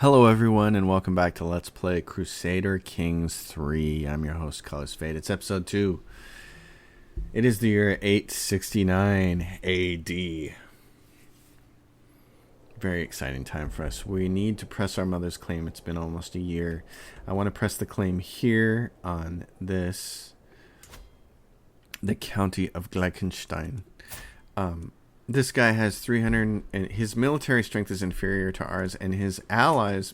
Hello everyone and welcome back to Let's Play Crusader Kings 3. I'm your host, Colors Fade. It's episode 2. It is the year 869 AD. Very exciting time for us. We need to press our mother's claim. It's been almost a year. I want to press the claim here on this, the county of Gleichenstein. This guy has 300, and his military strength is inferior to ours, and his allies'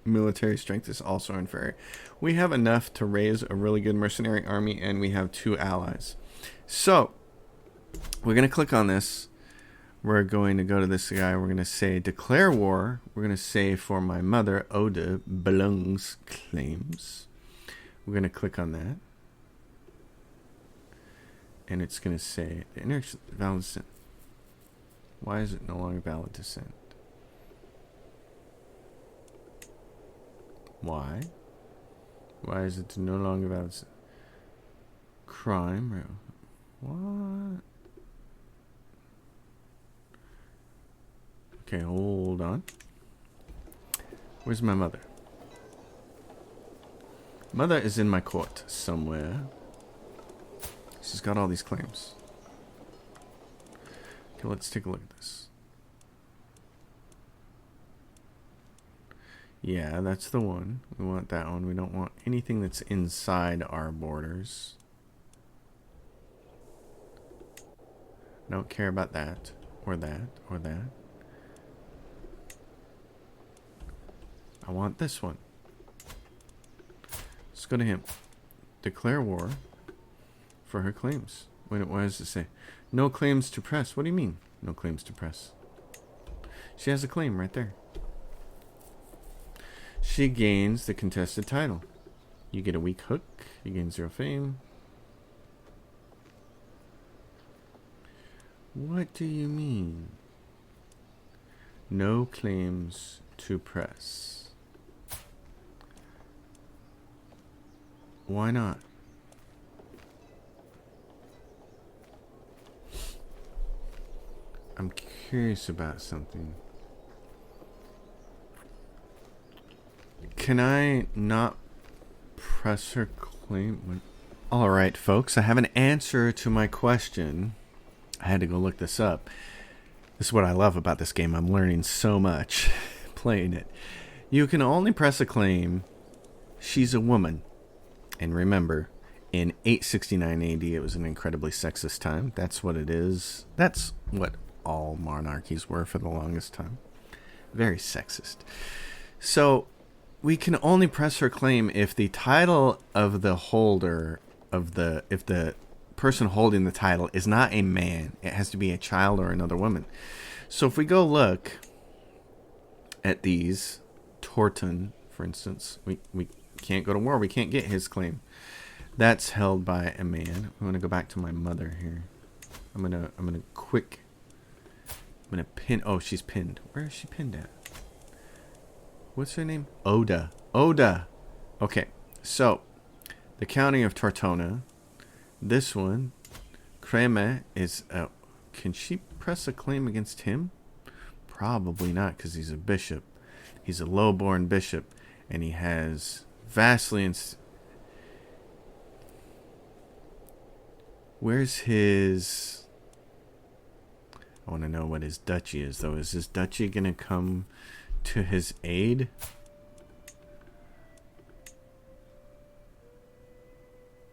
military strength is also inferior. We have enough to raise a really good mercenary army, and we have 2 allies. So, we're going to click on this. We're going to go to this guy. We're going to say, declare war. We're going to say, for my mother, Ode belongs claims. We're going to click on that. And it's going to say, the valid sent. Why is it no longer valid to send? Why? Why is it no longer valid to send? Crime? What? Okay, hold on. Where's my mother? Mother is in my court somewhere. She's got all these claims. Okay, let's take a look at this. Yeah, that's the one. We want that one. We don't want anything that's inside our borders. Don't care about that, or that, or that. I want this one. Let's go to him. Declare war for her claims. Wait, what does it say? No claims to press. What do you mean? No claims to press. She has a claim right there. She gains the contested title. You get a weak hook. You gain 0 fame. What do you mean? No claims to press. Why not? I'm curious about something. Can I not press her claim? Alright, folks, I have an answer to my question. I had to go look this up. This is what I love about this game. I'm learning so much playing it. You can only press a claim. She's a woman. And remember, in 869 AD, it was an incredibly sexist time. That's what it is. That's what all monarchies were for the longest time. Very sexist. So, we can only press her claim if the title of the holder of if the person holding the title is not a man. It has to be a child or another woman. So if we go look at these, Torton, for instance, we can't go to war. We can't get his claim. That's held by a man. I'm gonna go back to my mother here. I'm gonna pin. Oh, she's pinned. Where is she pinned at? What's her name? Oda. Okay, so the county of Tortona. This one, Creme, is. Can she press a claim against him? Probably not, because he's a bishop. He's a low-born bishop, and he has vastly. Where's his? I want to know what his duchy is, though. Is his duchy going to come to his aid?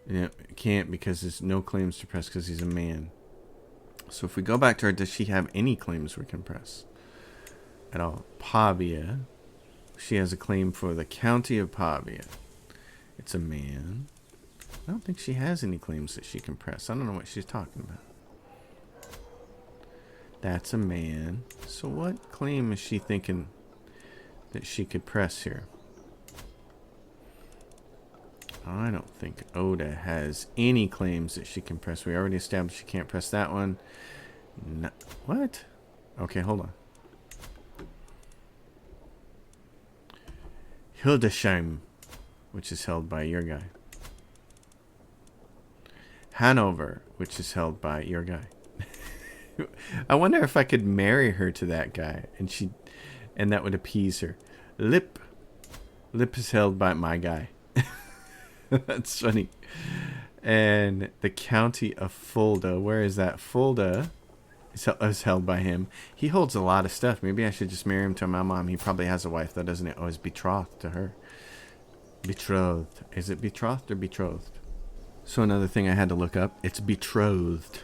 Yeah, it can't, because there's no claims to press because he's a man. So if we go back to her, does she have any claims we can press at all? Pavia. She has a claim for the county of Pavia. It's a man. I don't think she has any claims that she can press. I don't know what she's talking about. That's a man. So what claim is she thinking that she could press here? I don't think Oda has any claims that she can press. We already established she can't press that one. No, what? Okay, hold on. Hildesheim, which is held by your guy. Hanover, which is held by your guy. I wonder if I could marry her to that guy, and that would appease her. Lip. Lip is held by my guy. That's funny. And the county of Fulda. Where is that? Fulda is held by him. He holds a lot of stuff. Maybe I should just marry him to my mom. He probably has a wife, though, doesn't it? Oh, he's betrothed to her. Betrothed. Is it betrothed or betrothed? So another thing I had to look up. It's betrothed.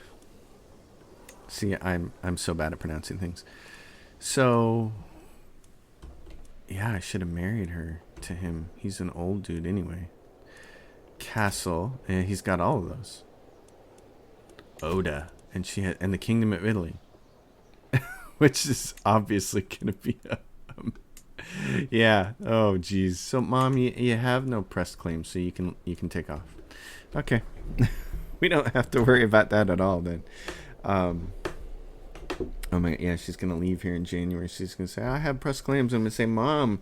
See, I'm so bad at pronouncing things. So, yeah, I should have married her to him. He's an old dude anyway. Castle, and he's got all of those. Oda, and and the Kingdom of Italy, which is obviously gonna be yeah. Oh, geez. So, Mom, you have no pressed claims, so you can take off. Okay, we don't have to worry about that at all then. Oh my, yeah, she's gonna leave here in January. She's gonna say, I have pressed claims. I'm gonna say, Mom,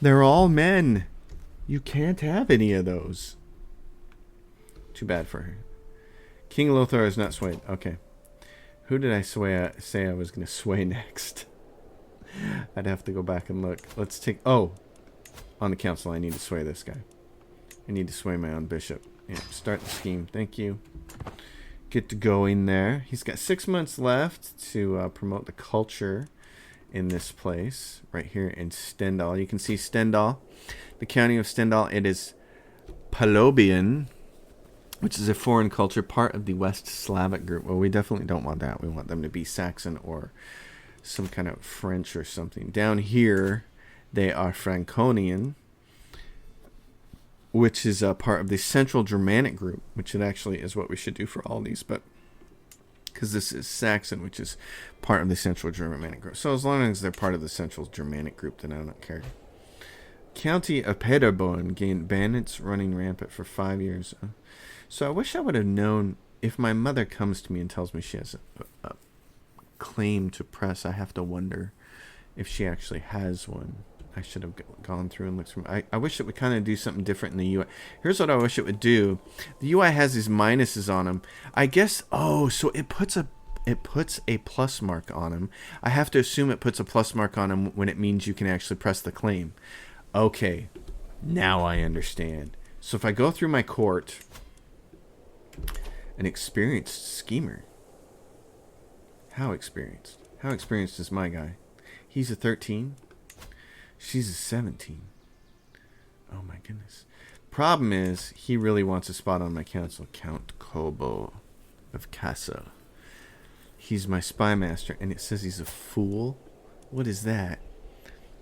they're all men. You can't have any of those. Too bad for her. King Lothar is not swayed. Okay. Who did I say I was going to sway next? I'd have to go back and look. Let's take... Oh. On the council, I need to sway this guy. I need to sway my own bishop. Yeah, start the scheme. Thank you. Get to going there. He's got 6 months left to promote the culture in this place. Right here in Stendal. You can see Stendal. The county of Stendal. It is Palobian, which is a foreign culture, part of the West Slavic group. Well, we definitely don't want that. We want them to be Saxon or some kind of French or something. Down here, they are Franconian, which is a part of the Central Germanic group, which it actually is what we should do for all these, but because this is Saxon, which is part of the Central Germanic group. So as long as they're part of the Central Germanic group, then I don't care. County of Paderborn gained bandits running rampant for 5 years. So I wish I would have known, if my mother comes to me and tells me she has a claim to press, I have to wonder if she actually has one. I should have gone through and looked through. I wish it would kind of do something different in the UI. Here's what I wish it would do. The UI has these minuses on them. I guess, so it puts a plus mark on them. I have to assume it puts a plus mark on them when it means you can actually press the claim. Okay, now I understand. So if I go through my court... An experienced schemer. How experienced? How experienced is my guy? He's a 13. She's a 17. Oh my goodness. Problem is, he really wants a spot on my council. Count Kobo of Casa. He's my spy master, and it says he's a fool. What is that?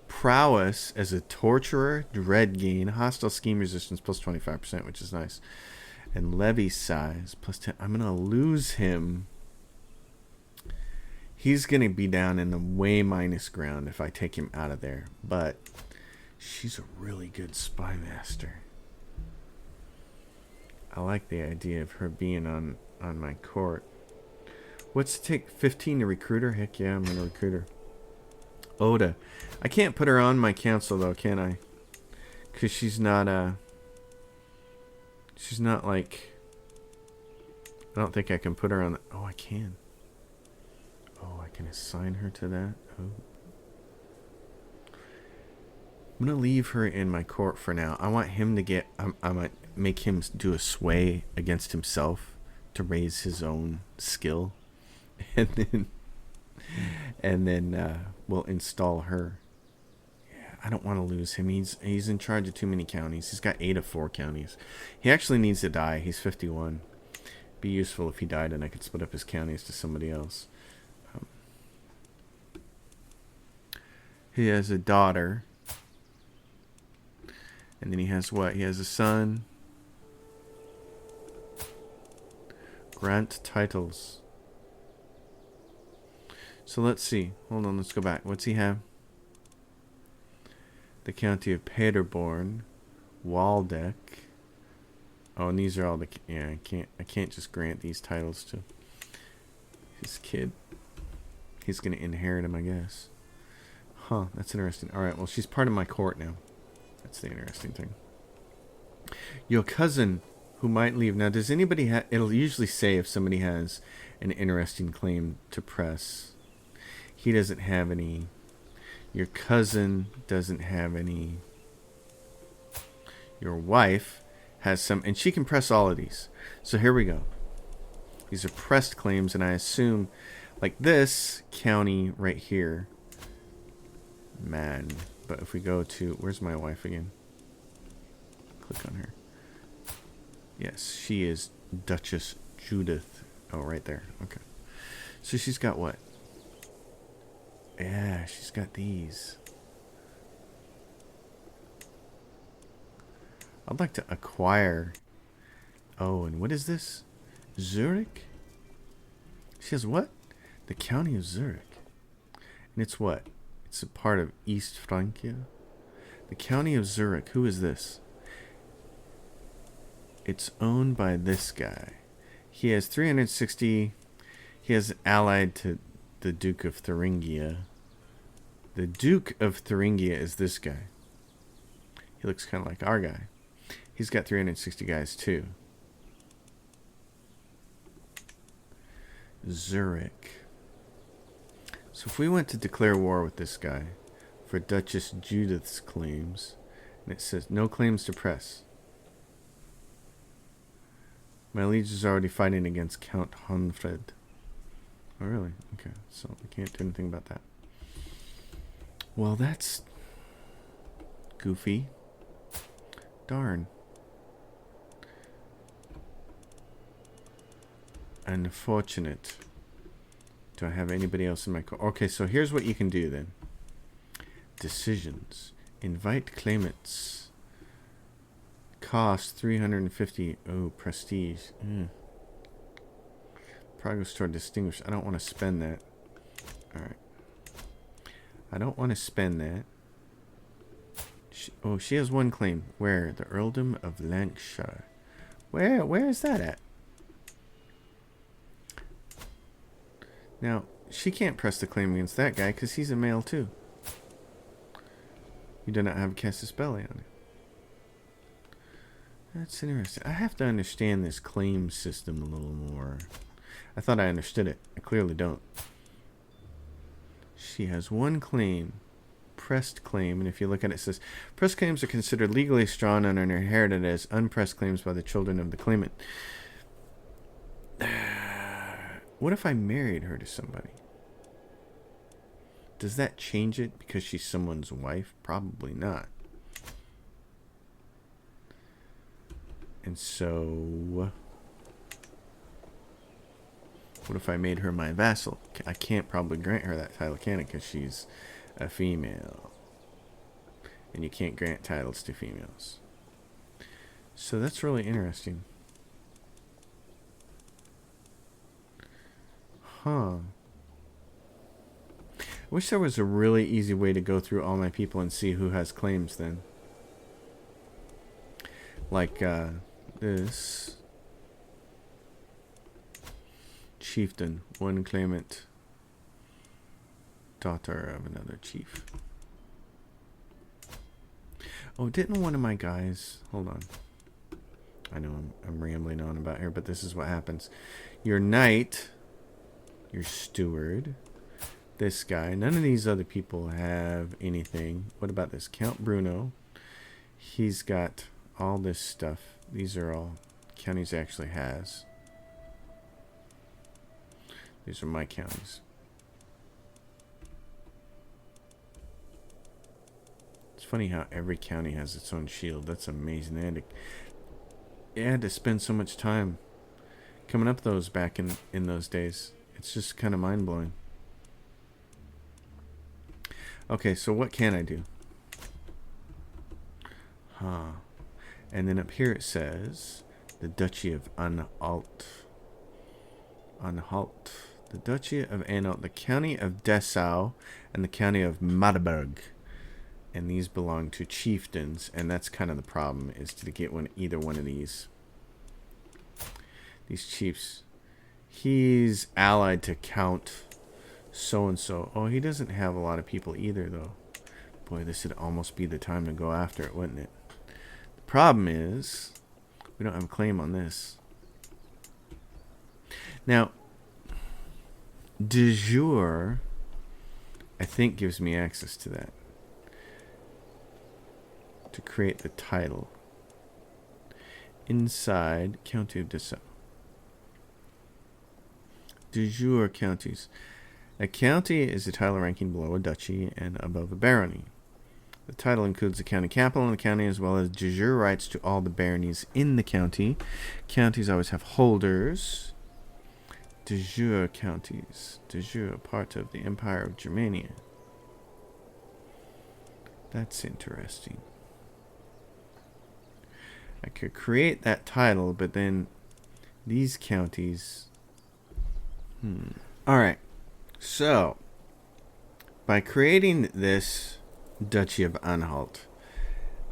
Prowess as a torturer, dread gain, hostile scheme resistance plus 25%, which is nice. And levy size plus 10. I'm going to lose him. He's going to be down in the way minus ground if I take him out of there. But she's a really good spy master. I like the idea of her being on my court. What's it take? 15 to recruit her? Heck yeah, I'm going to recruit her. Oda. I can't put her on my council though, can I? Because she's not like... I don't think I can put her on... Oh, I can. Oh, I can assign her to that. Oh. I'm going to leave her in my court for now. I want him to get... I might make him do a sway against himself to raise his own skill. And then we'll install her. Yeah, I don't want to lose him. He's in charge of too many counties. He's got 8 of 4 counties. He actually needs to die. He's 51. Be useful if he died and I could split up his counties to somebody else. He has a daughter. And then he has what? He has a son. Grant titles. So let's see. Hold on, let's go back. What's he have? The county of Paderborn, Waldeck. Oh, and these are all the... Yeah, I can't just grant these titles to his kid. He's going to inherit him, I guess. Huh, that's interesting. All right, well, she's part of my court now. That's the interesting thing. Your cousin who might leave. Now, does anybody have... It'll usually say if somebody has an interesting claim to press. He doesn't have any Your cousin doesn't have any. Your wife has some, and she can press all of these. So here we go. These are pressed claims, and I assume, like this county right here. Man, but if we go to, where's my wife again? Click on her. Yes, she is Duchess Judith. Oh, right there. Okay. So she's got what? Yeah, she's got these. I'd like to acquire. Oh, and what is this? Zurich? She has what? The county of Zurich. And it's what? It's a part of East Francia. The county of Zurich. Who is this? It's owned by this guy. He has 360. He has allied to the Duke of Thuringia. The Duke of Thuringia is this guy. He looks kind of like our guy. He's got 360 guys too. Zurich. So if we went to declare war with this guy for Duchess Judith's claims, and it says no claims to press. My liege is already fighting against Count Honfred. Oh, really? Okay, so we can't do anything about that. Well, that's goofy. Darn. Unfortunate. Do I have anybody else in my court? Okay, so here's what you can do then. Decisions. Invite claimants. Cost 350. Oh, prestige. Progress toward distinguished. I don't want to spend that. Alright. I don't want to spend that. She has one claim. Where? The Earldom of Lancashire. Where is that at? Now, she can't press the claim against that guy because he's a male too. You do not have a casus belli on it. That's interesting. I have to understand this claim system a little more. I thought I understood it. I clearly don't. She has one claim. Pressed claim. And if you look at it, it says, pressed claims are considered legally strong and are inherited as unpressed claims by the children of the claimant. What if I married her to somebody? Does that change it because she's someone's wife? Probably not. And so, what if I made her my vassal? I can't probably grant her that title, can I? Because she's a female. And you can't grant titles to females. So that's really interesting. Huh. I wish there was a really easy way to go through all my people and see who has claims then. Like, this. Chieftain. One claimant. Daughter of another chief. Oh, didn't one of my guys... Hold on. I know I'm rambling on about here, but this is what happens. Your knight... Your steward, this guy. None of these other people have anything. What about this? Count Bruno. He's got all this stuff. These are all counties he actually has. These are my counties. It's funny how every county has its own shield. That's amazing. They had to spend so much time coming up those back in those days. It's just kind of mind-blowing. Okay, so what can I do? And then up here it says the Duchy of Anhalt. Anhalt. The Duchy of Anhalt, the County of Dessau, and the County of Magdeburg. And these belong to chieftains, and that's kind of the problem, is to get either one of these chiefs. He's allied to Count so-and-so. Oh, he doesn't have a lot of people either, though. Boy, this would almost be the time to go after it, wouldn't it? The problem is, we don't have a claim on this. Now, de jure, I think gives me access to that. To create the title. Inside County of Dessau. De jure counties. A county is a title ranking below a duchy and above a barony. The title includes the county capital in the county as well as de jure rights to all the baronies in the county. Counties always have holders. De jure counties. De jure part of the Empire of Germania. That's interesting. I could create that title, but then these counties... Alright. So, by creating this Duchy of Anhalt,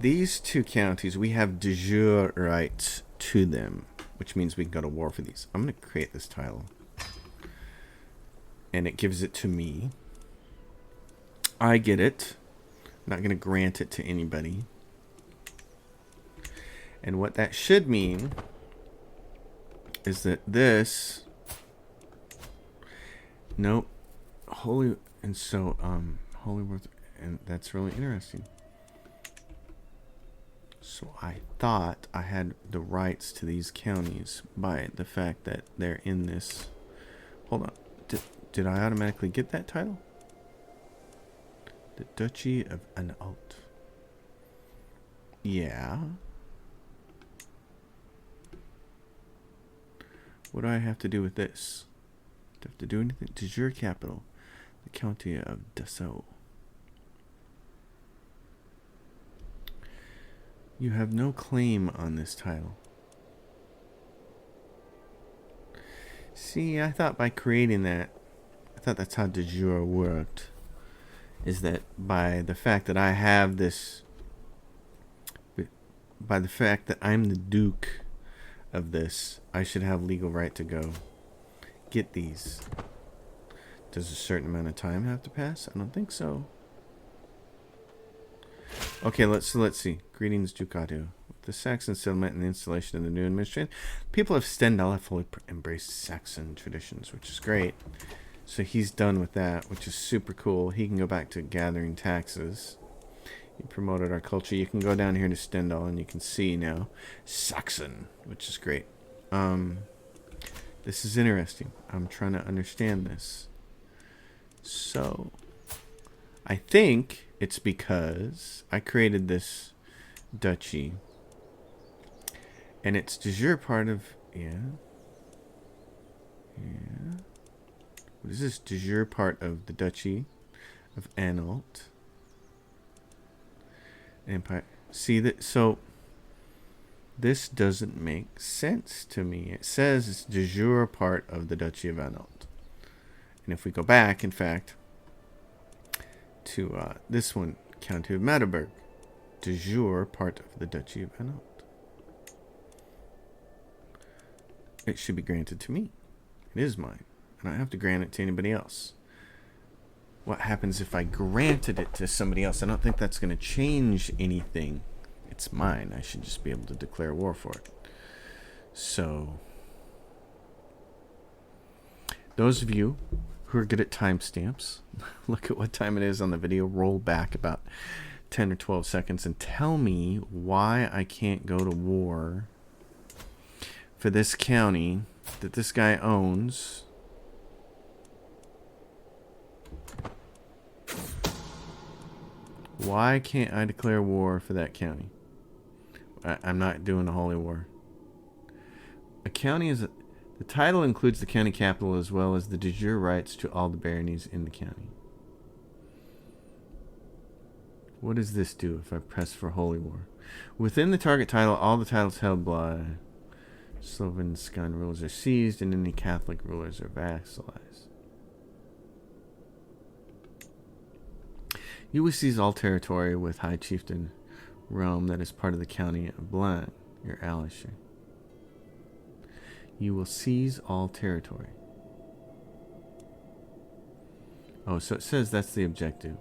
these two counties, we have de jure rights to them, which means we can go to war for these. I'm going to create this title. And it gives it to me. I get it. I'm not going to grant it to anybody. And what that should mean is that this... Nope. Holy... And so, Holyworth... And that's really interesting. So I thought I had the rights to these counties by the fact that they're in this... Hold on. Did I automatically get that title? The Duchy of Anhalt. Yeah. What do I have to do with this? Do I have to do anything? De jure capital. The County of Dessau. You have no claim on this title. See, I thought by creating that, I thought that's how de jure worked. Is that by the fact that I have this, by the fact that I'm the Duke of this, I should have legal right to go get these. Does a certain amount of time have to pass? I don't think so. Okay, let's see. Greetings, Ducato. With the Saxon settlement and the installation of the new administration, people of Stendhal have fully embraced Saxon traditions, which is great. So he's done with that, which is super cool. He can go back to gathering taxes. He promoted our culture. You can go down here to Stendhal and you can see now Saxon, which is great. This is interesting. I'm trying to understand this. So, I think it's because I created this duchy. And it's de jure part of... Yeah. What is this? De jure part of the Duchy of Anhalt. Empire. See that? So, this doesn't make sense to me. It says it's de jure part of the Duchy of Anhalt. And if we go back, in fact, to this one, County of Magdeburg, de jure part of the Duchy of Anhalt. It should be granted to me. It is mine. I don't have to grant it to anybody else. What happens if I granted it to somebody else? I don't think that's going to change anything. It's mine. I should just be able to declare war for it. So, those of you who are good at timestamps, look at what time it is on the video, roll back about 10 or 12 seconds and tell me why I can't go to war for this county that this guy owns. Why can't I declare war for that county? I'm not doing a holy war. A county is... The title includes the county capital as well as the de jure rights to all the baronies in the county. What does this do if I press for holy war? Within the target title, all the titles held by Slovenskian rulers are seized and any Catholic rulers are vassalized. You will seize all territory with High Chieftain realm that is part of the county of Blanc, your allyshire. You will seize all territory. Oh, so it says that's the objective.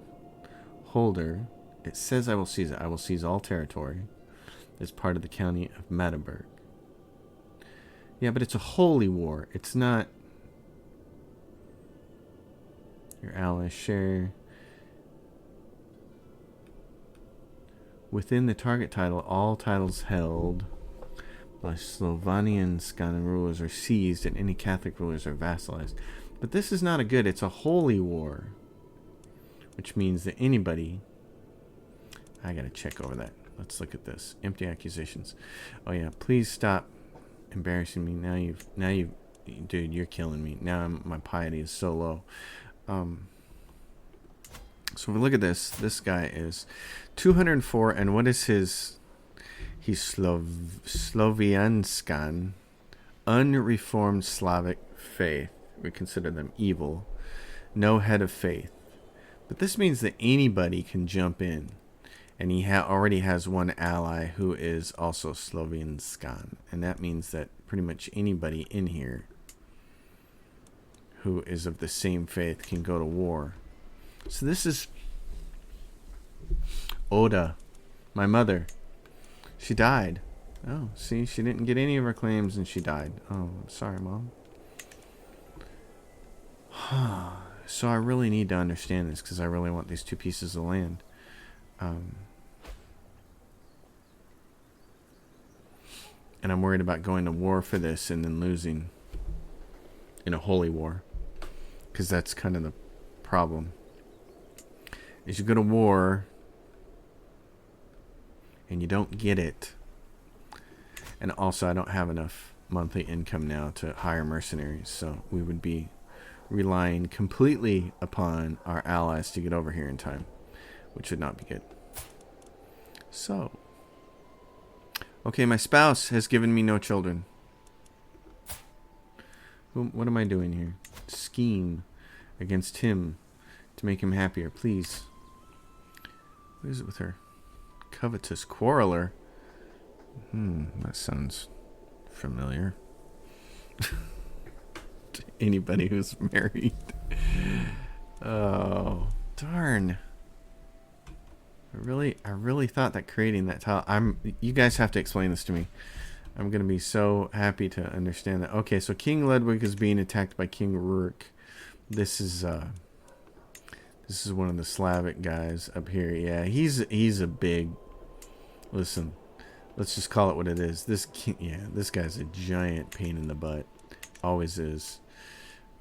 Holder, it says I will seize it. I will seize all territory as part of the county of Magdeburg. Yeah, but it's a holy war. It's not your allyshire. Within the target title, all titles held by Slovenian Skan rulers are seized and any Catholic rulers are vassalized. But this is not a good, it's a holy war. Which means that anybody... I gotta check over that. Let's look at this. Empty accusations. Oh yeah, please stop embarrassing me. Now you've... Dude, you're killing me. Now my piety is so low. So if we look at this, this guy is 204, and what is his... He's Slovianskan, unreformed Slavic faith. We consider them evil. No head of faith. But this means that anybody can jump in. And he already has one ally who is also Slovianskan. And that means that pretty much anybody in here who is of the same faith can go to war. So this is Oda, my mother. She died. Oh, see, she didn't get any of her claims and she died. Oh, I'm sorry, Mom. So I really need to understand this because I really want these 2 pieces of land. And I'm worried about going to war for this and then losing in a holy war. Because that's kind of the problem. Is you go to war and you don't get it. And also I don't have enough monthly income now to hire mercenaries. So we would be relying completely upon our allies to get over here in time. Which would not be good. So. Okay, my spouse has given me no children. What am I doing here? Scheme against him to make him happier. Please. What is it with her? Covetous quarreler. That sounds familiar. To anybody who's married. Oh, darn. I really thought that creating that tile... You guys have to explain this to me. I'm going to be so happy to understand that. Okay, so King Ludwig is being attacked by King Rook. This is one of the Slavic guys up here. Yeah, he's a big... Listen, let's just call it what it is. This guy's a giant pain in the butt. Always is.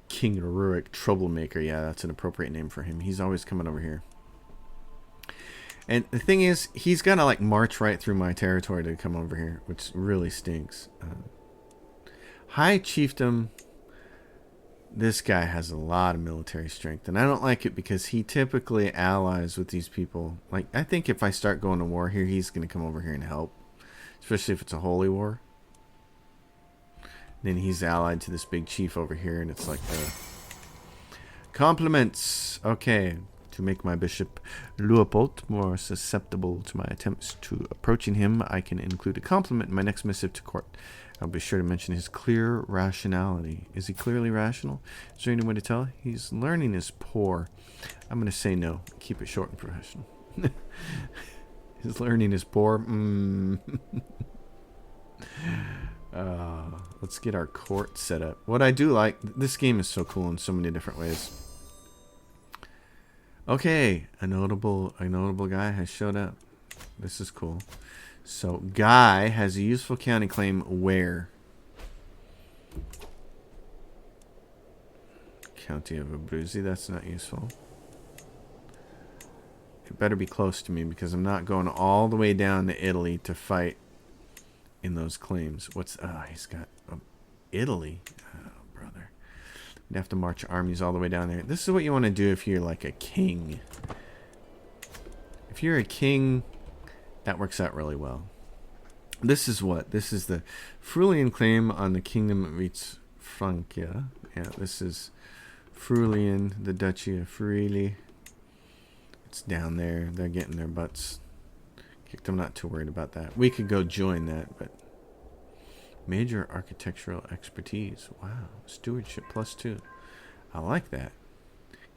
King Rook, troublemaker. Yeah, that's an appropriate name for him. He's always coming over here. And the thing is, he's got to like march right through my territory to come over here, which really stinks. High Chiefdom, this guy has a lot of military strength. And I don't like it because he typically allies with these people. Like, I think if I start going to war here, he's going to come over here and help. Especially if it's a holy war. Then he's allied to this big chief over here, and it's like, compliments. Okay. To make my bishop Leopold more susceptible to my attempts to approaching him, I can include a compliment in my next missive to court. I'll be sure to mention his clear rationality. Is he clearly rational? Is there any way to tell? His learning is poor. I'm going to say no. Keep it short and professional. His learning is poor. Let's get our court set up. What I do like, this game is so cool in so many different ways. Okay, a notable guy has showed up. This is cool. So, Guy has a useful county claim where? County of Abruzzi, that's not useful. It better be close to me because I'm not going all the way down to Italy to fight in those claims. He's got Italy. Oh, brother. You'd have to march armies all the way down there. This is what you want to do if you're like a king. If you're a king, that works out really well. This is what? This is the Friulian claim on the kingdom of Francia. Yeah, this is Friulian, the Duchy of Friuli. It's down there. They're getting their butts kicked. I'm not too worried about that. We could go join that, but... Major architectural expertise. Wow. Stewardship +2. I like that.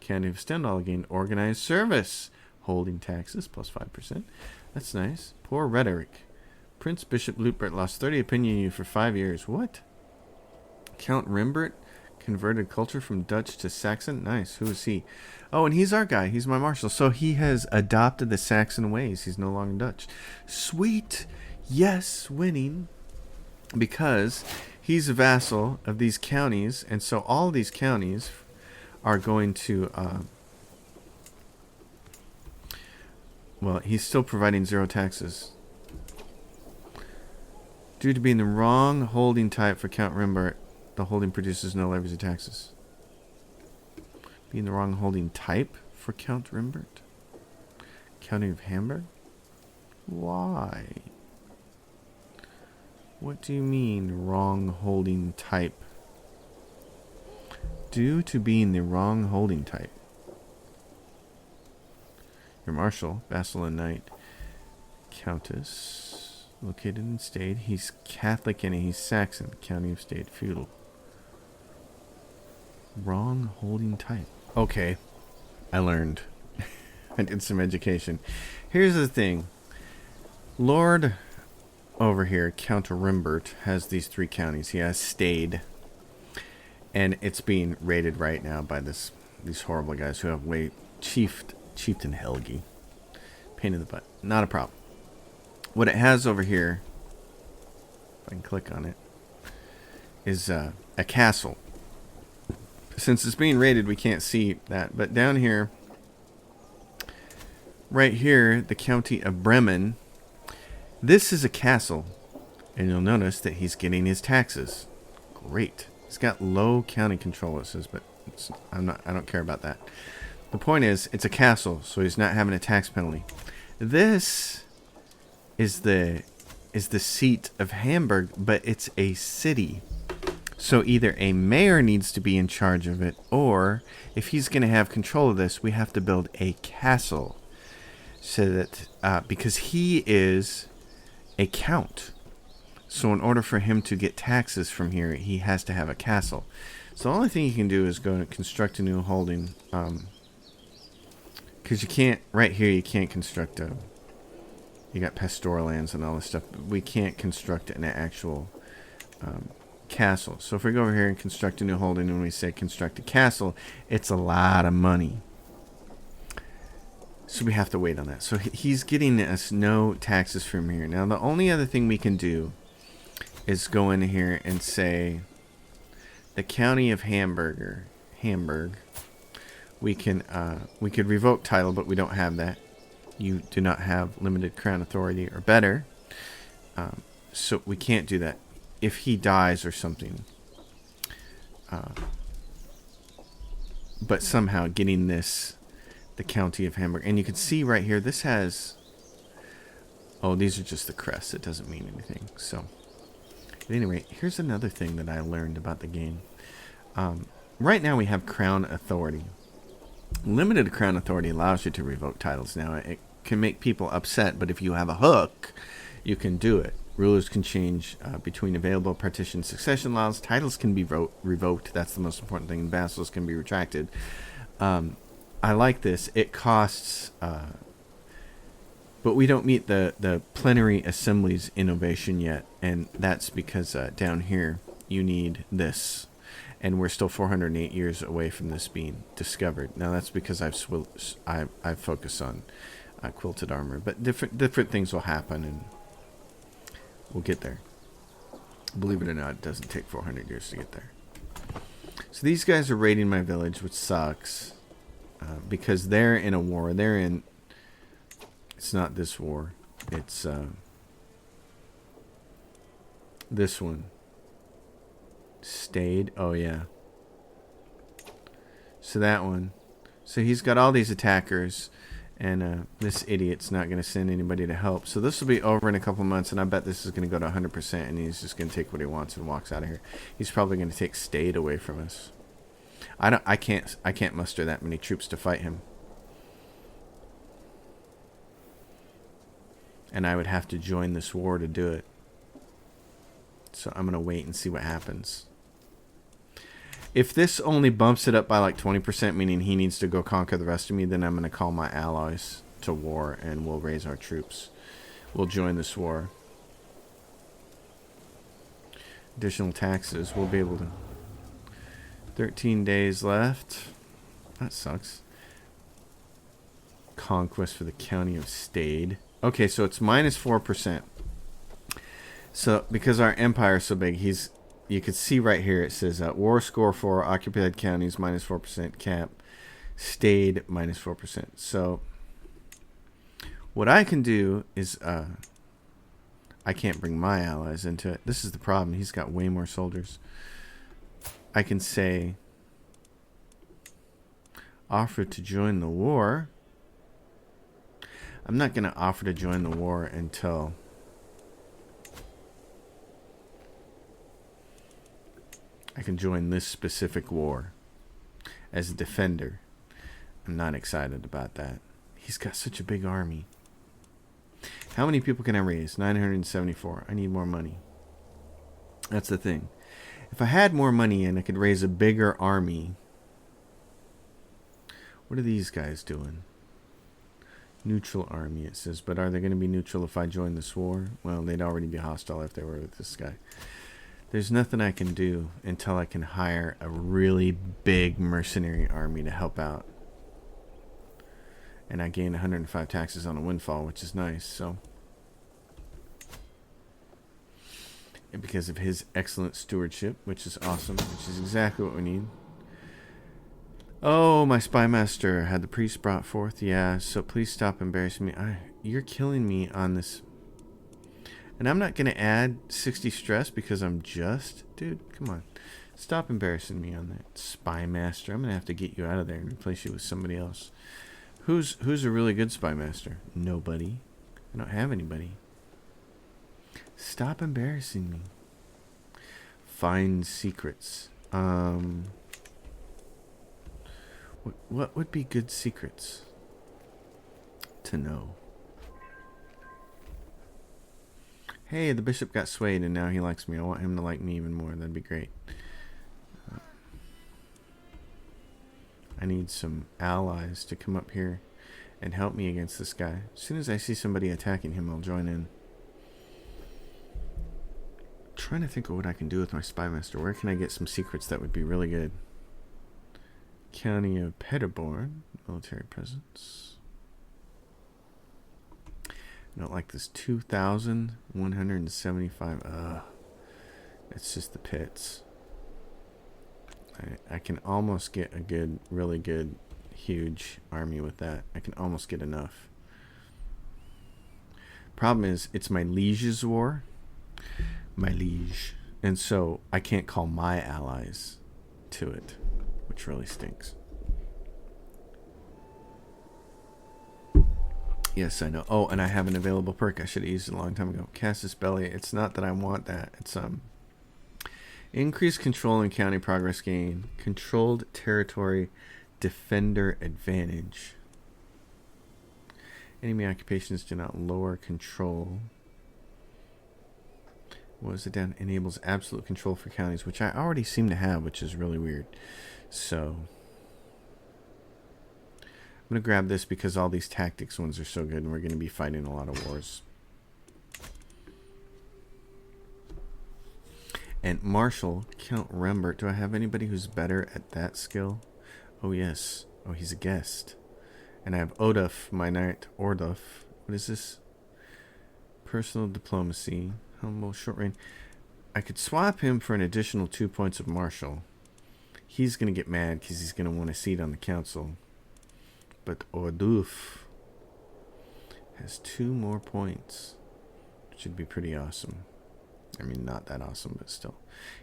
County of Stendhal gained organized service. Holding taxes +5%. That's nice. Poor rhetoric. Prince Bishop Lutbert lost 30 opinion in you for 5 years. What? Count Rimbert Converted culture from Dutch to Saxon. Nice. Who is he? Oh, and he's our guy. He's my marshal. So he has adopted the Saxon ways. He's no longer Dutch. Sweet. Yes, winning. Because he's a vassal of these counties. And so all these counties are going to... well, he's still providing 0 taxes. Due to being the wrong holding type for Count Rimbert, the holding produces no levies or taxes. Being the wrong holding type for Count Rimbert? County of Hamburg? Why? What do you mean, wrong holding type? Due to being the wrong holding type. Your marshal, vassal and knight. Countess, located in Stade. He's Catholic and he's Saxon. County of Stade, feudal. Wrong holding type. Okay, I learned. I did some education. Here's the thing. Lord over here, Count Rimbert, has these 3 counties. He has Stade. And it's being raided right now by these horrible guys who have Chieftain Helgi. Pain in the butt. Not a problem. What it has over here, if I can click on it, is a castle. Since it's being raided, we can't see that. But down here, right here, the county of Bremen, this is a castle. And you'll notice that he's getting his taxes. Great. He's got low county control, it says, but I don't care about that. The point is, it's a castle, so he's not having a tax penalty. This is the seat of Hamburg, but it's a city. So either a mayor needs to be in charge of it, or if he's going to have control of this, we have to build a castle. So that, because he is a count. So in order for him to get taxes from here, he has to have a castle. So the only thing you can do is go and construct a new holding. Because you can't, right here, you can't construct a... You got pastoral lands and all this stuff. But we can't construct an actual castle. So if we go over here and construct a new holding, and we say construct a castle, it's a lot of money. So we have to wait on that. So he's getting us no taxes from here. Now the only other thing we can do is go in here and say the county of Hamburg. We could revoke title, but we don't have that. You do not have limited crown authority or better. So we can't do that. If he dies or something. But somehow getting this, the county of Hamburg. And you can see right here, this has... Oh, these are just the crests. It doesn't mean anything. So, at any rate, here's another thing that I learned about the game. Right now we have crown authority. Limited crown authority allows you to revoke titles. Now, it can make people upset, but if you have a hook, you can do it. Rulers can change between available partition succession laws. Titles can be revoked. That's the most important thing. Vassals can be retracted. I like this. It costs... but we don't meet the plenary assemblies innovation yet. And that's because down here, you need this. And we're still 408 years away from this being discovered. Now, that's because I've focused on quilted armor. But different things will happen, and we'll get there. Believe it or not, it doesn't take 400 years to get there. So these guys are raiding my village, which sucks. Because they're in a war. It's not this war. It's this one. Stade. Oh, yeah. So that one. So he's got all these attackers. And this idiot's not going to send anybody to help. So this will be over in a couple months. And I bet this is going to go to 100%. And he's just going to take what he wants and walks out of here. He's probably going to take Stade away from us. I can't muster that many troops to fight him. And I would have to join this war to do it. So I'm going to wait and see what happens. If this only bumps it up by like 20%, meaning he needs to go conquer the rest of me, then I'm going to call my allies to war and we'll raise our troops. We'll join this war. Additional taxes, we'll be able to... 13 days left. That sucks. Conquest for the county of Stade. Okay, so it's minus 4%. So because our empire is so big, you can see right here it says war score for occupied counties minus 4% cap. Stade minus 4%. So what I can do is I can't bring my allies into it. This is the problem. He's got way more soldiers. I can say offer to join the war. I'm not going to offer to join the war until I can join this specific war as a defender. I'm not excited about that. He's got such a big army. How many people can I raise? 974. I need more money. That's the thing. If I had more money and I could raise a bigger army. What are these guys doing? Neutral army, it says. But are they going to be neutral if I join this war? Well, they'd already be hostile if they were with this guy. There's nothing I can do until I can hire a really big mercenary army to help out. And I gain 105 taxes on a windfall, which is nice. So, and because of his excellent stewardship, which is awesome, which is exactly what we need. Oh, my spy master had the priest brought forth. Yeah, so please stop embarrassing me. You're killing me on this. And I'm not going to add 60 stress because I'm just... Dude, come on. Stop embarrassing me on that spy master. I'm going to have to get you out of there and replace you with somebody else. Who's a really good spy master? Nobody. I don't have anybody. Stop embarrassing me. Find secrets. What would be good secrets to know? Hey, the bishop got swayed and now he likes me. I want him to like me even more. That'd be great. I need some allies to come up here and help me against this guy. As soon as I see somebody attacking him, I'll join in. I'm trying to think of what I can do with my spy master. Where can I get some secrets that would be really good? County of Paderborn, military presence. I don't like this 2,175. It's just the pits. I can almost get a good, really good, huge army with that. I can almost get enough. Problem is, it's my liege's war. My liege. And so I can't call my allies to it, which really stinks. Yes, I know. Oh, and I have an available perk. I should have used it a long time ago. Casus Belli. It's not that I want that. It's increased control and county progress gain. Controlled territory defender advantage. Enemy occupations do not lower control. What is it down? Enables absolute control for counties, which I already seem to have, which is really weird. So I'm going to grab this because all these tactics ones are so good and we're going to be fighting a lot of wars. And Marshal, Count Rembert. Do I have anybody who's better at that skill? Oh, yes. Oh, he's a guest. And I have Oduf, my knight, Orduf. What is this? Personal diplomacy. Humble, short range. I could swap him for an additional 2 points of Marshal. He's going to get mad because he's going to want a seat on the council. But Orduf has 2 more points, which would be pretty awesome. I mean, not that awesome, but still.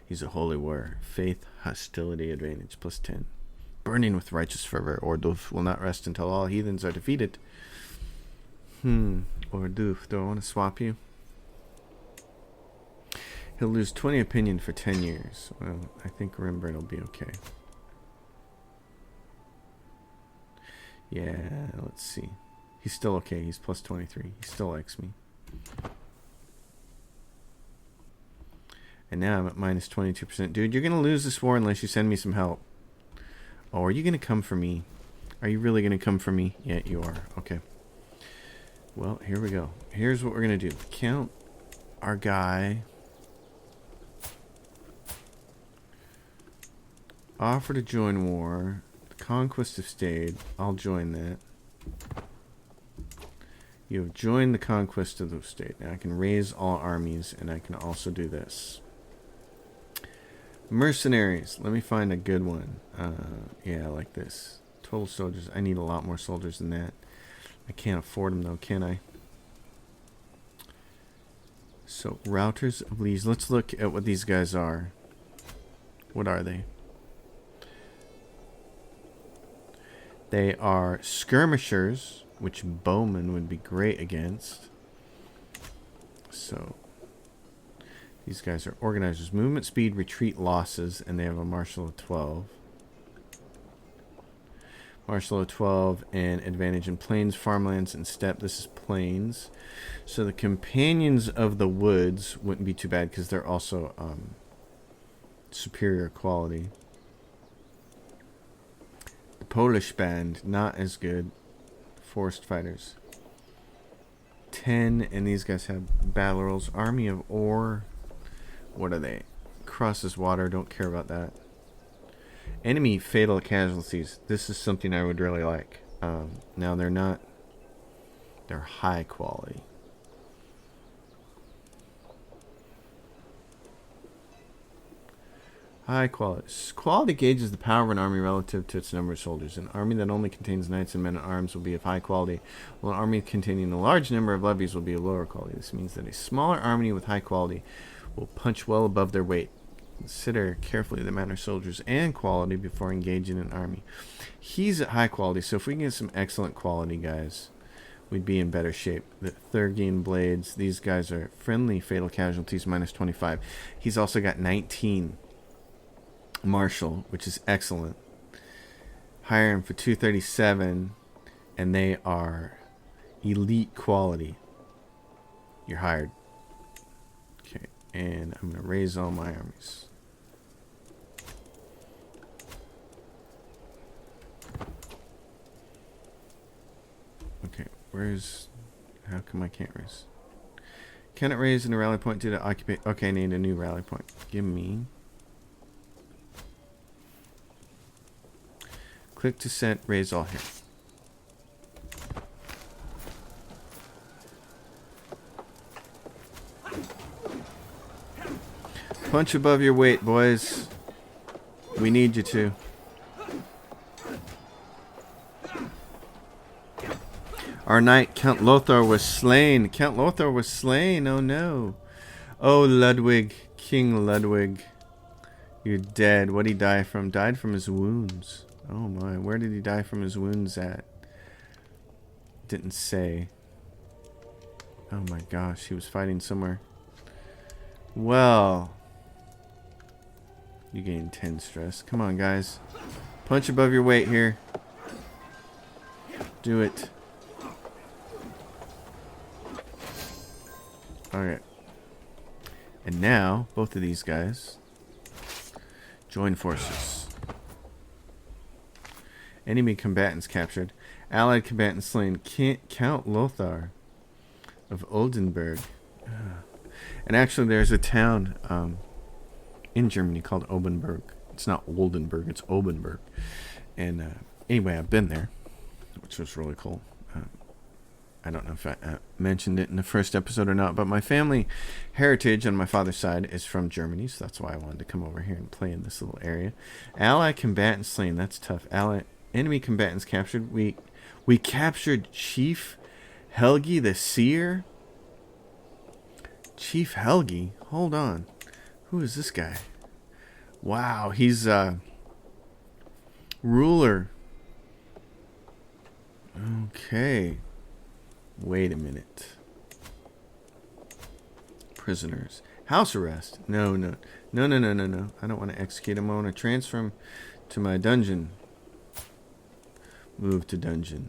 He's a holy warrior. Faith, hostility, advantage, plus 10. Burning with righteous fervor. Orduf will not rest until all heathens are defeated. Orduf, do I want to swap you? He'll lose 20 opinion for 10 years. Well, I think Rembrandt will be okay. Yeah, let's see. He's still okay. He's plus 23. He still likes me. And now I'm at minus 22%. Dude, you're going to lose this war unless you send me some help. Oh, are you going to come for me? Are you really going to come for me? Yeah, you are. Okay. Well, here we go. Here's what we're going to do. Count our guy. Offer to join war. The conquest of Stade. I'll join that. You have joined the conquest of the Stade. Now I can raise all armies, and I can also do this. Mercenaries. Let me find a good one. Yeah, like this. Total soldiers. I need a lot more soldiers than that. I can't afford them, though, can I? So, routers of liege. Let's look at what these guys are. What are they? They are skirmishers, which bowmen would be great against. So, these guys are organizers. Movement speed, retreat losses, and they have a martial of 12. Martial of 12 and advantage in plains, farmlands, and steppe. This is plains. So the companions of the woods wouldn't be too bad because they're also superior quality. The Polish band, not as good. Forest fighters. 10, and these guys have battle rolls. Army of ore. What are they? Crosses water, don't care about that. Enemy fatal casualties. This is something I would really like. Now they're not. They're high quality. High quality. Quality gauges the power of an army relative to its number of soldiers. An army that only contains knights and men at arms will be of high quality, while an army containing a large number of levies will be of lower quality. This means that a smaller army with high quality will punch well above their weight. Consider carefully the amount of soldiers and quality before engaging an army. He's at high quality, so if we can get some excellent quality guys, we'd be in better shape. The Thurgian blades, these guys are friendly fatal casualties, minus 25. He's also got 19 martial, which is excellent. Hire him for 237, and they are elite quality. You're hired. Okay, and I'm going to raise all my armies. Okay, where's... How come I can't raise? Cannot raise in a rally point due to occupy... Okay, I need a new rally point. Give me... Click to set, raise all here. Punch above your weight, boys. We need you to. Our knight, Count Lothar, was slain. Count Lothar was slain. Oh no. Oh, Ludwig. King Ludwig. You're dead. What'd he die from? Died from his wounds. Oh my. Where did he die from his wounds at? Didn't say. Oh my gosh. He was fighting somewhere. Well. You gain 10 stress. Come on, guys. Punch above your weight here. Do it. Alright. And now, both of these guys join forces. Enemy combatants captured. Allied combatants slain. Count Lothar of Oldenburg. And actually, there's a town in Germany called Obenburg. It's not Oldenburg, it's Obenburg. And anyway, I've been there, which was really cool. I don't know if I mentioned it in the first episode or not, but my family heritage on my father's side is from Germany, so that's why I wanted to come over here and play in this little area. Allied combatants slain. That's tough. Enemy combatants captured. We captured Chief Helgi the Seer. Chief Helgi? Hold on. Who is this guy? Wow, he's ruler. Okay. Wait a minute. Prisoners. House arrest. No. I don't want to execute him. I want to transfer him to my dungeon. Move to dungeon.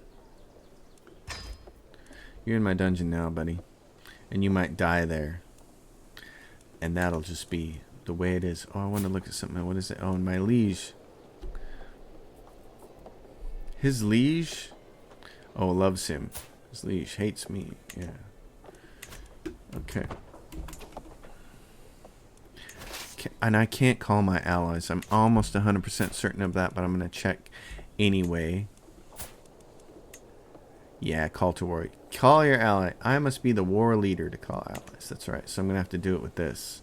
You're in my dungeon now, buddy. And you might die there. And that'll just be the way it is. Oh, I want to look at something. What is it? Oh, and my liege. His liege? Oh, loves him. His liege hates me. Yeah. Okay. and I can't call my allies. I'm almost 100% certain of that, but I'm going to check anyway. Yeah, call to war. Call your ally. I must be the war leader to call allies. That's right. So I'm going to have to do it with this.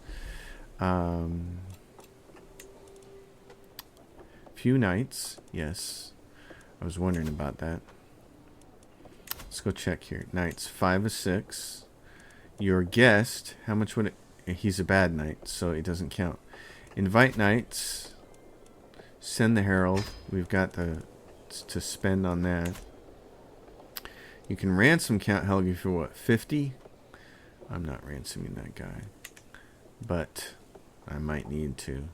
Few knights. Yes. I was wondering about that. Let's go check here. Knights. 5 of 6. Your guest. How much would it... He's a bad knight, so it doesn't count. Invite knights. Send the herald. We've got to spend on that. You can ransom Count Helgi for what, 50? I'm not ransoming that guy. But I might need to.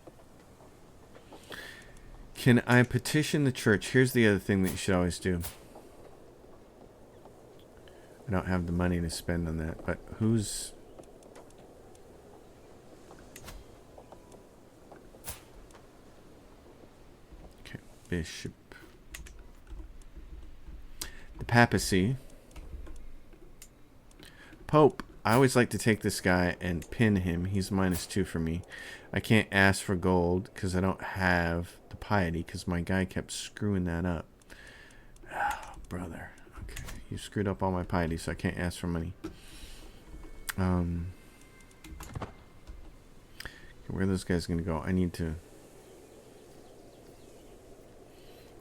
Can I petition the church? Here's the other thing that you should always do. I don't have the money to spend on that, but who's... Okay, bishop. The papacy. Pope. I always like to take this guy and pin him. He's -2 for me. I can't ask for gold because I don't have the piety because my guy kept screwing that up. Oh, brother. Okay, you screwed up all my piety, so I can't ask for money. Where are those guys going to go? I need to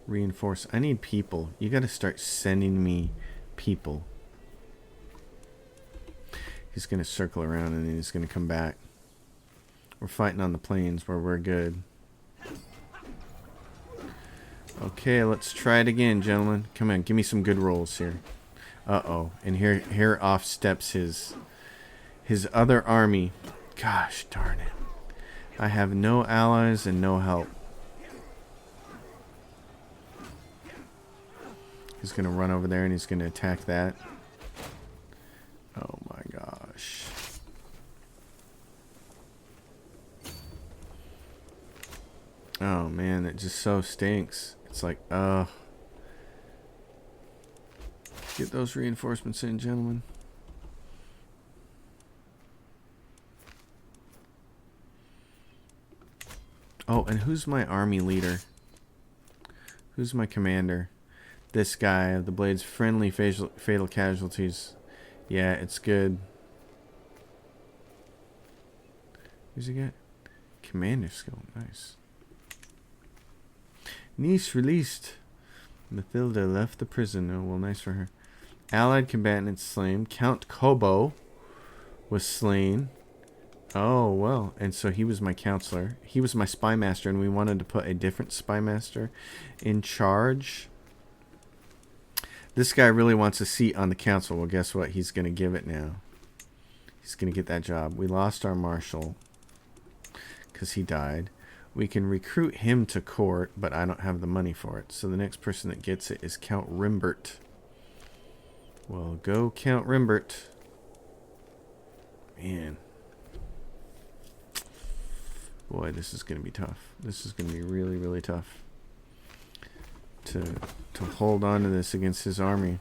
reinforce. I need people. You got to start sending me people. He's going to circle around and then he's going to come back. We're fighting on the plains where we're good. Okay, let's try it again, gentlemen. Come on, give me some good rolls here. Uh-oh. And here off steps his other army. Gosh darn it. I have no allies and no help. He's going to run over there and he's going to attack that. Oh my gosh. Oh man, it just so stinks. It's like, get those reinforcements in, gentlemen. Oh, and who's my army leader? Who's my commander? This guy of the blades, friendly fatal casualties. Yeah, it's good. Who's he got? Commander skill. Nice. Niece released. Mathilda left the prison. Oh, well, nice for her. Allied combatant slain. Count Kobo was slain. Oh, well. And so he was my counselor. He was my spy master, and we wanted to put a different spy master in charge. This guy really wants a seat on the council. Well, guess what? He's going to give it now. He's going to get that job. We lost our marshal because he died. We can recruit him to court, but I don't have the money for it. So the next person that gets it is Count Rimbert. Well, go Count Rimbert. Man. Boy, this is going to be tough. This is going to be really, really tough. To hold on to this against his army.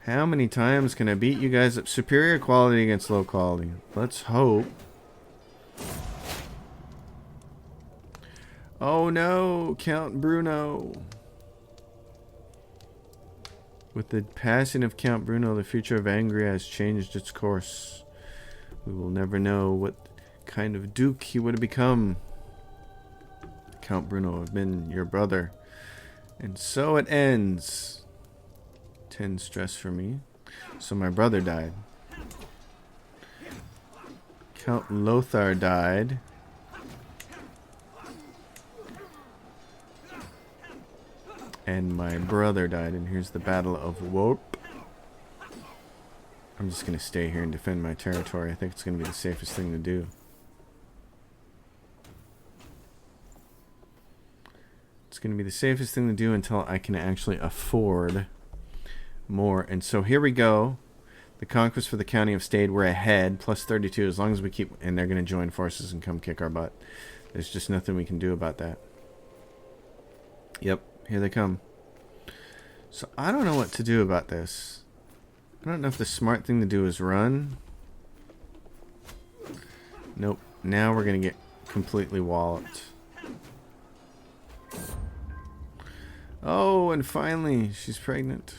How many times can I beat you guys up? Superior quality against low quality. Let's hope. Oh no, Count Bruno. With the passing of Count Bruno, the future of Angria has changed its course. We will never know what kind of duke he would have become. Count Bruno have been your brother. And so it ends. 10 stress for me. So my brother died. Count Lothar died. And my brother died. And here's the Battle of Warp. I'm just going to stay here and defend my territory. I think it's going to be the safest thing to do. It's going to be the safest thing to do until I can actually afford more. And so here we go. The conquest for the county of Stade. We're ahead. Plus 32 as long as we keep... And they're going to join forces and come kick our butt. There's just nothing we can do about that. Yep. Here they come. So I don't know what to do about this. I don't know if the smart thing to do is run. Nope. Now we're going to get completely walloped. Oh, and finally, she's pregnant.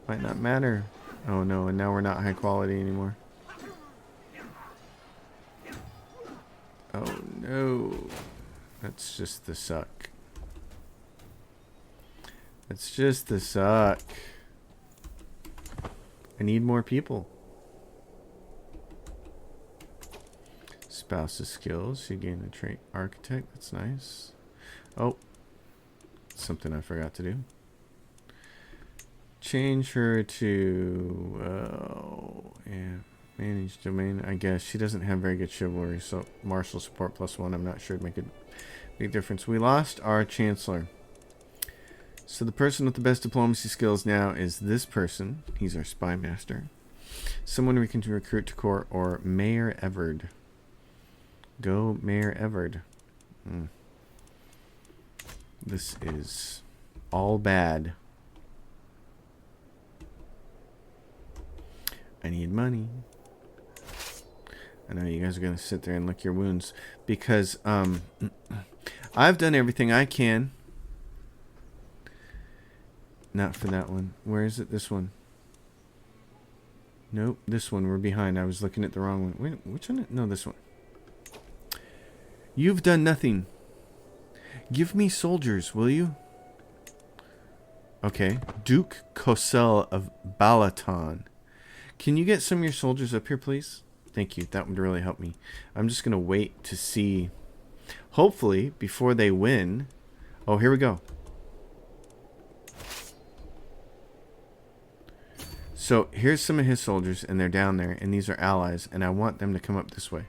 Might not matter. Oh no, and now we're not high quality anymore. Oh no. That's just the suck. That's just the suck. I need more people. Spouse's skills. You gain the trait architect. That's nice. Oh. Something I forgot to do. Change her to... yeah. Manage domain. I guess she doesn't have very good chivalry, so martial support +1. I'm not sure it'd make a big difference. We lost our chancellor. So the person with the best diplomacy skills now is this person. He's our spy master. Someone we can recruit to court, or Mayor Everard. Go Mayor Everard. This is all bad. I need money. I know you guys are going to sit there and lick your wounds because I've done everything I can. Not for that one. Where is it? This one. Nope, this one. We're behind. I was looking at the wrong one. Wait, which one? No, this one. You've done nothing. Give me soldiers, will you? Okay. Duke Cosel of Balaton. Can you get some of your soldiers up here, please? Thank you. That would really help me. I'm just going to wait to see. Hopefully, before they win. Oh, here we go. So, here's some of his soldiers, and they're down there, and these are allies, and I want them to come up this way.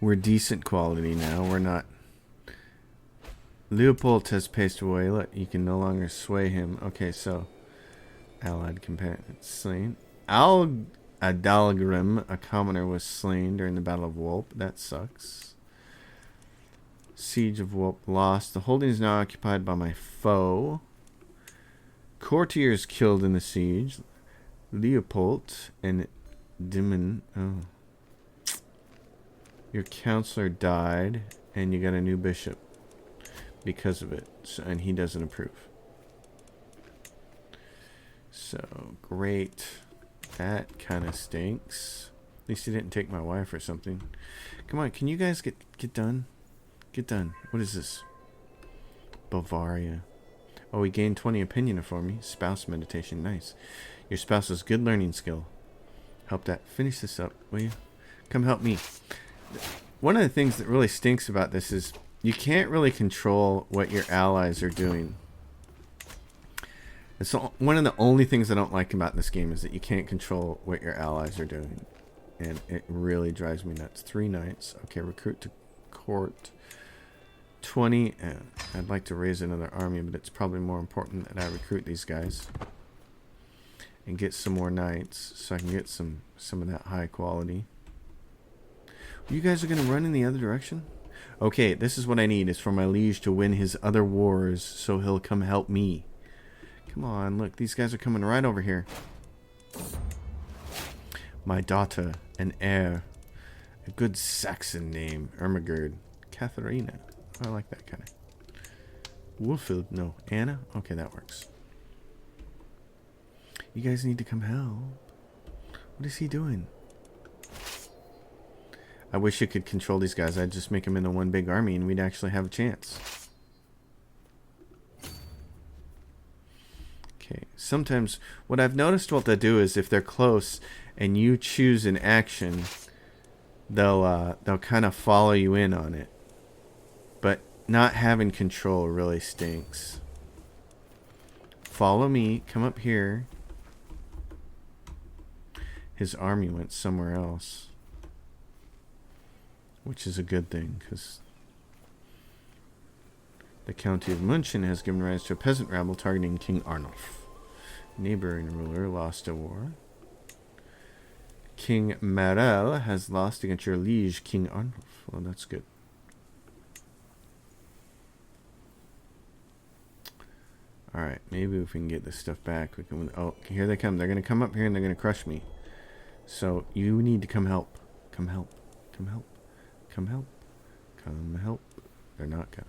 We're decent quality now. We're not... Leopold has passed away. Look, you can no longer sway him. Okay, so... Allied companion slain. Adalgrim, a commoner, was slain during the Battle of Wolp. That sucks. Siege of Wolp lost. The holding is now occupied by my foe. Courtiers killed in the siege. Leopold and Dimon. Oh. Your counselor died, and you got a new bishop because of it. So, and he doesn't approve. So, great. That kind of stinks. At least he didn't take my wife or something. Come on, can you guys get done? Get done. What is this? Bavaria. Oh, he gained 20 opinion for me. Spouse meditation. Nice. Your spouse has good learning skill. Help that. Finish this up, will you? Come help me. One of the things that really stinks about this is you can't really control what your allies are doing. It's one of the only things I don't like about this game is that you can't control what your allies are doing. And it really drives me nuts. 3 knights. Okay, recruit to court. 20. I'd like to raise another army, but it's probably more important that I recruit these guys. And get some more knights so I can get some of that high quality. You guys are going to run in the other direction? Okay, this is what I need is for my liege to win his other wars so he'll come help me. Come on, look, these guys are coming right over here. My daughter, an heir. A good Saxon name, Ermagerd. Katharina. I like that kind of. Wolfild, no. Anna? Okay, that works. You guys need to come help. What is he doing? I wish you could control these guys. I'd just make them into one big army and we'd actually have a chance. Okay, sometimes what I've noticed what they'll do is if they're close and you choose an action, they'll kind of follow you in on it. But not having control really stinks. Follow me, come up here. His army went somewhere else. Which is a good thing, because the county of München has given rise to a peasant rabble targeting King Arnulf. Neighboring ruler lost a war. King Marel has lost against your liege, King Arnulf. Well, that's good. Alright, maybe if we can get this stuff back, we can... Oh, here they come. They're going to come up here and they're going to crush me. So, you need to come help. Come help. Come help. Come help. Come help. They're not gonna.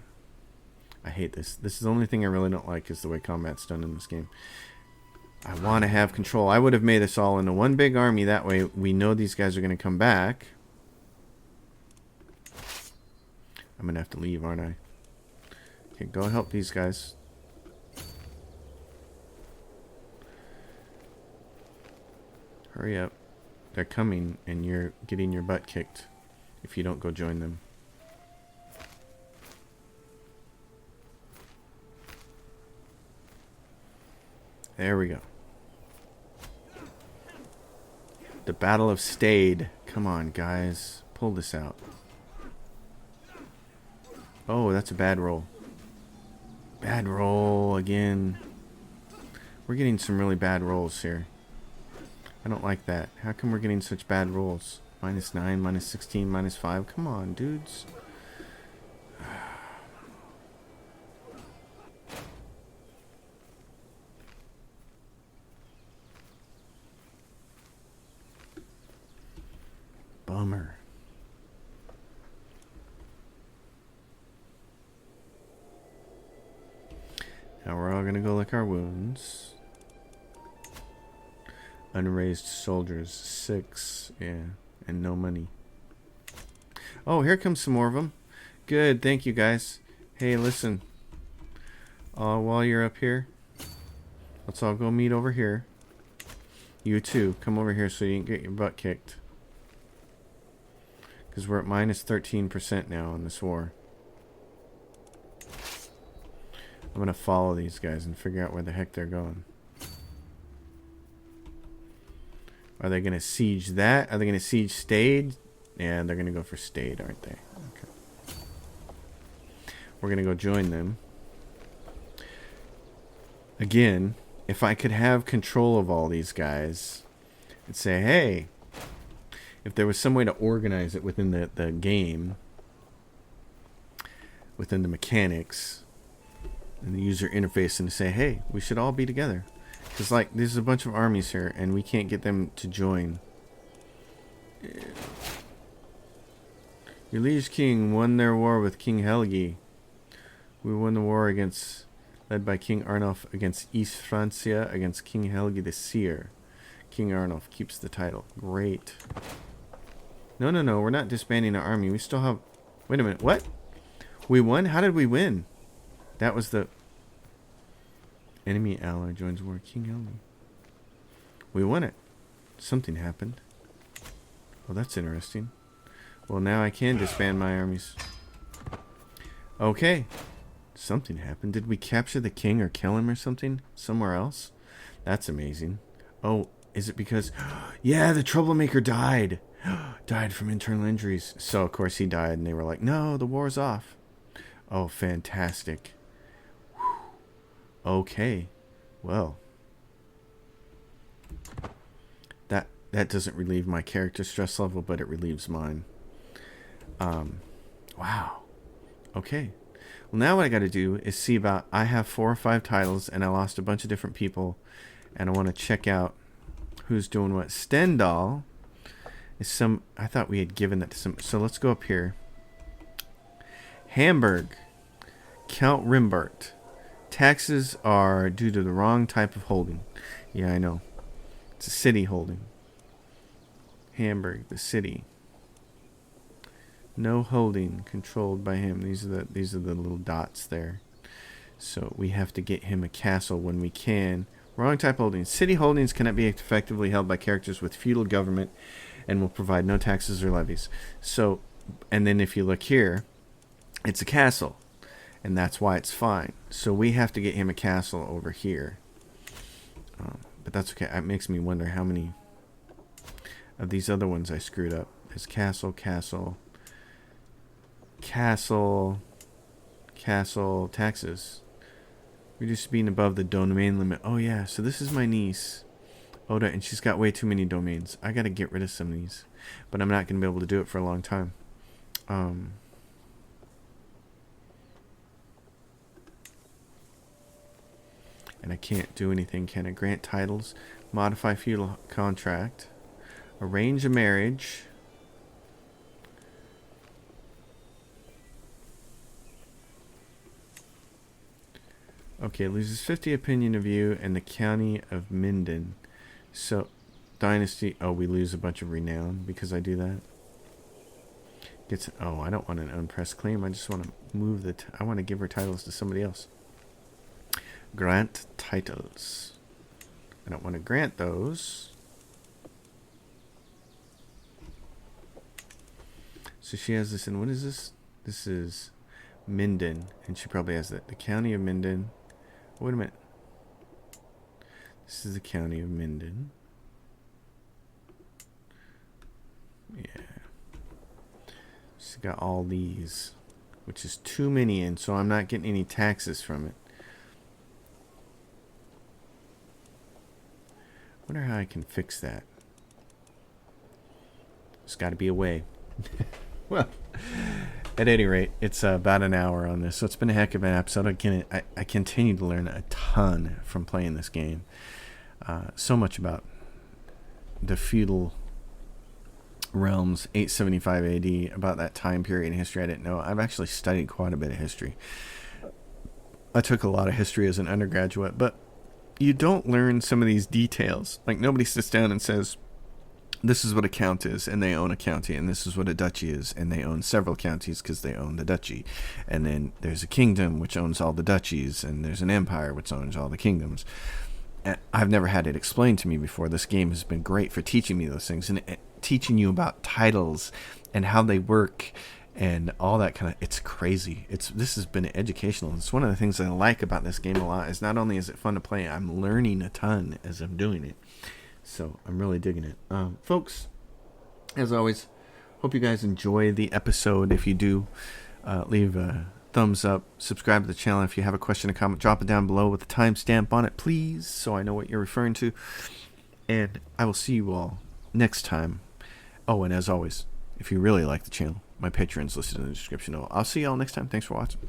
I hate this. This is the only thing I really don't like is the way combat's done in this game. I want to have control. I would have made us all into one big army. That way, we know these guys are going to come back. I'm going to have to leave, aren't I? Okay, go help these guys. Hurry up. They're coming, and you're getting your butt kicked if you don't go join them. There we go. The Battle of Stade. Come on, guys. Pull this out. Oh, that's a bad roll. Bad roll again. We're getting some really bad rolls here. I don't like that. How come we're getting such bad rolls? -9, -16, -5. Come on, dudes. Bummer. Now we're all going to go lick our wounds. Unraised soldiers, 6. Yeah, and no money. Oh, here comes some more of them. Good, thank you guys. Hey, listen. While you're up here, let's all go meet over here. You too, come over here so you can get your butt kicked. Because we're at -13% now in this war. I'm going to follow these guys and figure out where the heck they're going. Are they going to siege that? Are they going to siege Stade? Yeah, they're going to go for Stade, aren't they? Okay. We're going to go join them. Again, if I could have control of all these guys and say, hey, if there was some way to organize it within the game, within the mechanics and the user interface, and to say, hey, we should all be together. Because, like, there's a bunch of armies here, and we can't get them to join. Your liege king won their war with King Helgi. We won the war led by King Arnulf against East Francia against King Helgi the Seer. King Arnulf keeps the title. Great. No, we're not disbanding our army. We still have... Wait a minute, what? We won? How did we win? That was the... Enemy ally joins war. King Helgi. We won it. Something happened. Well, that's interesting. Well, now I can disband my armies. Okay. Something happened. Did we capture the king or kill him or something? Somewhere else? That's amazing. Oh, is it because... Yeah, the troublemaker died. Died from internal injuries. So, of course, he died, and they were like, no, the war's off. Oh, fantastic. Okay. Well. That doesn't relieve my character stress level, but it relieves mine. Wow. Okay. Well, now what I got to do is see about... I have 4 or 5 titles, and I lost a bunch of different people, and I want to check out who's doing what. Stendhal is some... I thought we had given that to some... So let's go up here. Hamburg. Count Rimbert. Taxes are due to the wrong type of holding. Yeah, I know. It's a city holding. Hamburg, the city. No holding controlled by him. These are the little dots there. So we have to get him a castle when we can. Wrong type holdings. City holdings cannot be effectively held by characters with feudal government and will provide no taxes or levies. So, and then if you look here, it's a castle. And that's why it's fine. So we have to get him a castle over here. But that's okay. It makes me wonder how many of these other ones I screwed up. There's castle, castle, castle, castle, taxes. Reduce being above the domain limit. Oh yeah, so this is my niece, Oda, and she's got way too many domains. I gotta get rid of some of these. But I'm not gonna be able to do it for a long time. And I can't do anything, can I? Grant titles, modify feudal contract, arrange a marriage. Okay, loses 50 opinion of you and the county of Minden. So, dynasty. Oh, we lose a bunch of renown because I do that. Gets. Oh, I don't want an unpressed claim. I just want to move the. I want to give her titles to somebody else. Grant titles. I don't want to grant those. So she has this in. What is this? This is Minden, and she probably has that. The county of Minden. Wait a minute. This is the county of Minden. Yeah. She's got all these, which is too many, and so I'm not getting any taxes from it. Wonder how I can fix that. There's got to be a way. Well, at any rate, it's about an hour on this, so it's been a heck of an episode. Again, I continue to learn a ton from playing this game. So much about the feudal realms, 875 AD, about that time period in history I didn't know. I've actually studied quite a bit of history. I took a lot of history as an undergraduate, but you don't learn some of these details. Like, nobody sits down and says, this is what a count is, and they own a county, and this is what a duchy is, and they own several counties because they own the duchy. And then there's a kingdom which owns all the duchies, and there's an empire which owns all the kingdoms. And I've never had it explained to me before. This game has been great for teaching me those things, and teaching you about titles and how they work and all that kind of. It's crazy. This has been educational. It's one of the things I like about this game a lot. Is not only is it fun to play, I'm learning a ton as I'm doing it. So I'm really digging it. Folks, as always, hope you guys enjoy the episode. If you do, leave a thumbs up, subscribe to the channel. If you have a question or comment, drop it down below with a timestamp on it, please, so I know what you're referring to. And I will see you all next time. Oh, and as always, if you really like the channel, my Patreon's listed in the description. I'll see you all next time. Thanks for watching.